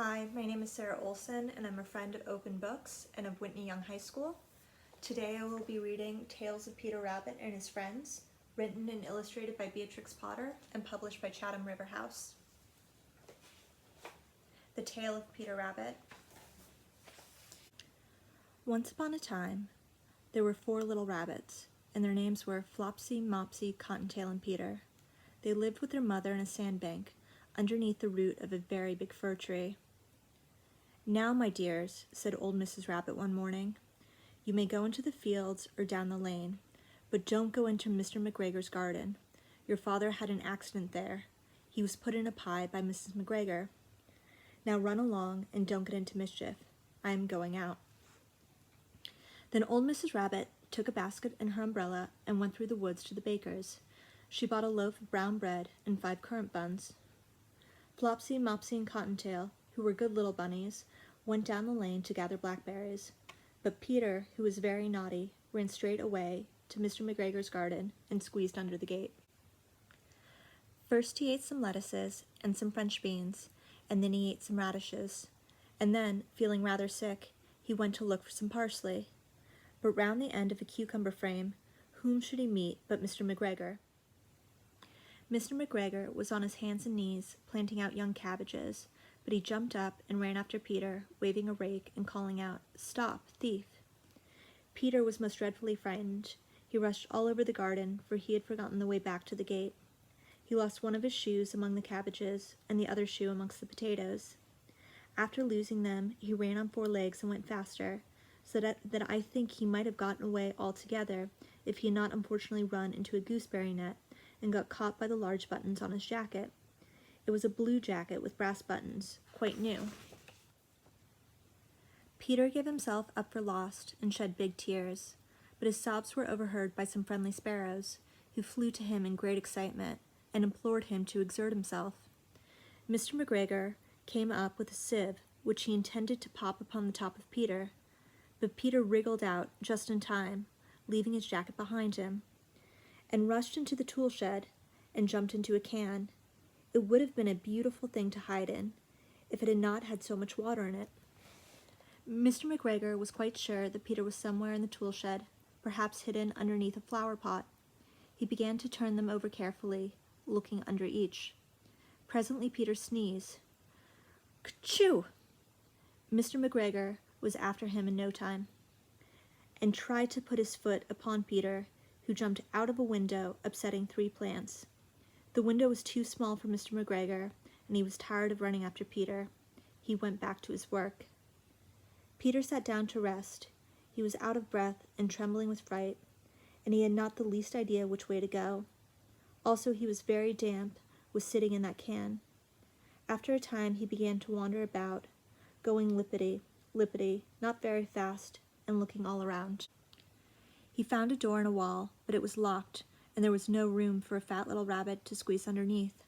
Hi, my name is Sarah Olson, and I'm a friend of Open Books and of Whitney Young High School. Today I will be reading Tales of Peter Rabbit and His Friends, written and illustrated by Beatrix Potter and published by Chatham River House. The Tale of Peter Rabbit. Once upon a time, there were 4 little rabbits, and their names were Flopsy, Mopsy, Cottontail, and Peter. They lived with their mother in a sandbank, underneath the root of a very big fir tree. "Now, my dears," said old Mrs. Rabbit one morning, "you may go into the fields or down the lane, but don't go into Mr. McGregor's garden. Your father had an accident there. He was put in a pie by Mrs. McGregor. Now run along and don't get into mischief. I am going out." Then old Mrs. Rabbit took a basket and her umbrella and went through the woods to the baker's. She bought a loaf of brown bread and 5 currant buns. Flopsy, Mopsy, and Cottontail, who were good little bunnies, went down the lane to gather blackberries, but Peter, who was very naughty, ran straight away to Mr. McGregor's garden and squeezed under the gate. First he ate some lettuces and some French beans, and then he ate some radishes, and then, feeling rather sick, he went to look for some parsley. But round the end of a cucumber frame, whom should he meet but Mr. McGregor? Mr. McGregor was on his hands and knees planting out young cabbages, but he jumped up and ran after Peter, waving a rake and calling out, "Stop, thief!" Peter was most dreadfully frightened. He rushed all over the garden, for he had forgotten the way back to the gate. He lost one of his shoes among the cabbages, and the other shoe amongst the potatoes. After losing them, he ran on 4 legs and went faster, so that I think he might have gotten away altogether if he had not unfortunately run into a gooseberry net and got caught by the large buttons on his jacket. It was a blue jacket with brass buttons, quite new. Peter gave himself up for lost and shed big tears, but his sobs were overheard by some friendly sparrows, who flew to him in great excitement and implored him to exert himself. Mr. McGregor came up with a sieve, which he intended to pop upon the top of Peter, but Peter wriggled out just in time, leaving his jacket behind him, and rushed into the tool shed and jumped into a can. It would have been a beautiful thing to hide in, if it had not had so much water in it. Mr. McGregor was quite sure that Peter was somewhere in the tool shed, perhaps hidden underneath a flower pot. He began to turn them over carefully, looking under each. Presently Peter sneezed. "Ker-chew!" Mr. McGregor was after him in no time, and tried to put his foot upon Peter, who jumped out of a window, upsetting 3 plants. The window was too small for Mr. McGregor, and he was tired of running after Peter. He went back to his work. Peter sat down to rest. He was out of breath and trembling with fright, and he had not the least idea which way to go. Also, he was very damp with sitting in that can. After a time he began to wander about, going lippity, lippity, not very fast, and looking all around. He found a door in a wall, but it was locked, and there was no room for a fat little rabbit to squeeze underneath.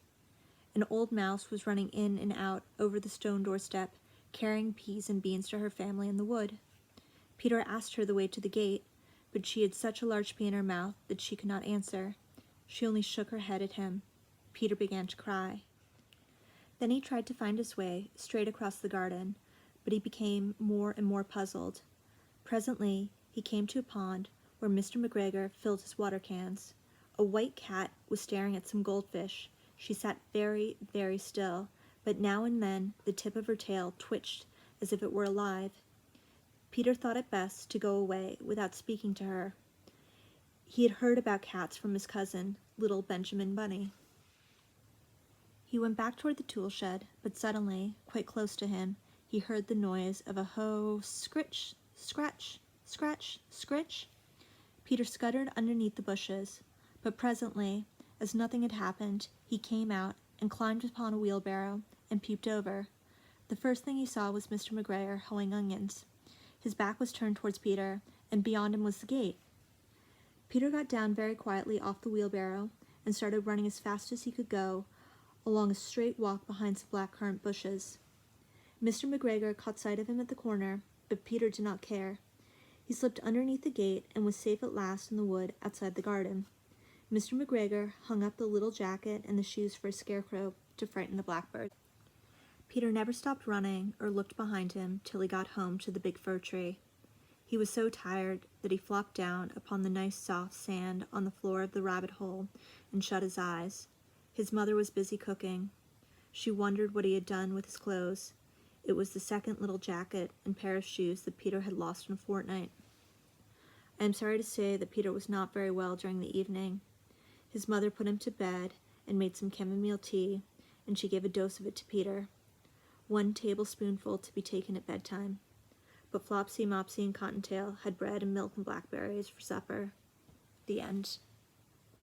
An old mouse was running in and out over the stone doorstep, carrying peas and beans to her family in the wood. Peter asked her the way to the gate, but she had such a large pea in her mouth that she could not answer. She only shook her head at him. Peter began to cry. Then he tried to find his way straight across the garden, but he became more and more puzzled. Presently he came to a pond where Mr. McGregor filled his water cans. A white cat was staring at some goldfish. She sat very, very still, but now and then the tip of her tail twitched as if it were alive. Peter thought it best to go away without speaking to her. He had heard about cats from his cousin, little Benjamin Bunny. He went back toward the tool shed, but suddenly, quite close to him, he heard the noise of a scritch, scratch, scratch, scritch. Peter scuttered underneath the bushes, but presently, as nothing had happened, he came out and climbed upon a wheelbarrow and peeped over. The first thing he saw was Mr. McGregor hoeing onions. His back was turned towards Peter, and beyond him was the gate. Peter got down very quietly off the wheelbarrow and started running as fast as he could go along a straight walk behind some blackcurrant bushes. Mr. McGregor caught sight of him at the corner, but Peter did not care. He slipped underneath the gate and was safe at last in the wood outside the garden. Mr. McGregor hung up the little jacket and the shoes for a scarecrow to frighten the blackbird. Peter never stopped running or looked behind him till he got home to the big fir tree. He was so tired that he flopped down upon the nice soft sand on the floor of the rabbit hole and shut his eyes. His mother was busy cooking. She wondered what he had done with his clothes. It was the second little jacket and pair of shoes that Peter had lost in a fortnight. I am sorry to say that Peter was not very well during the evening. His mother put him to bed and made some chamomile tea, and she gave a dose of it to Peter. 1 tablespoonful to be taken at bedtime. But Flopsy, Mopsy, and Cottontail had bread and milk and blackberries for supper. The end.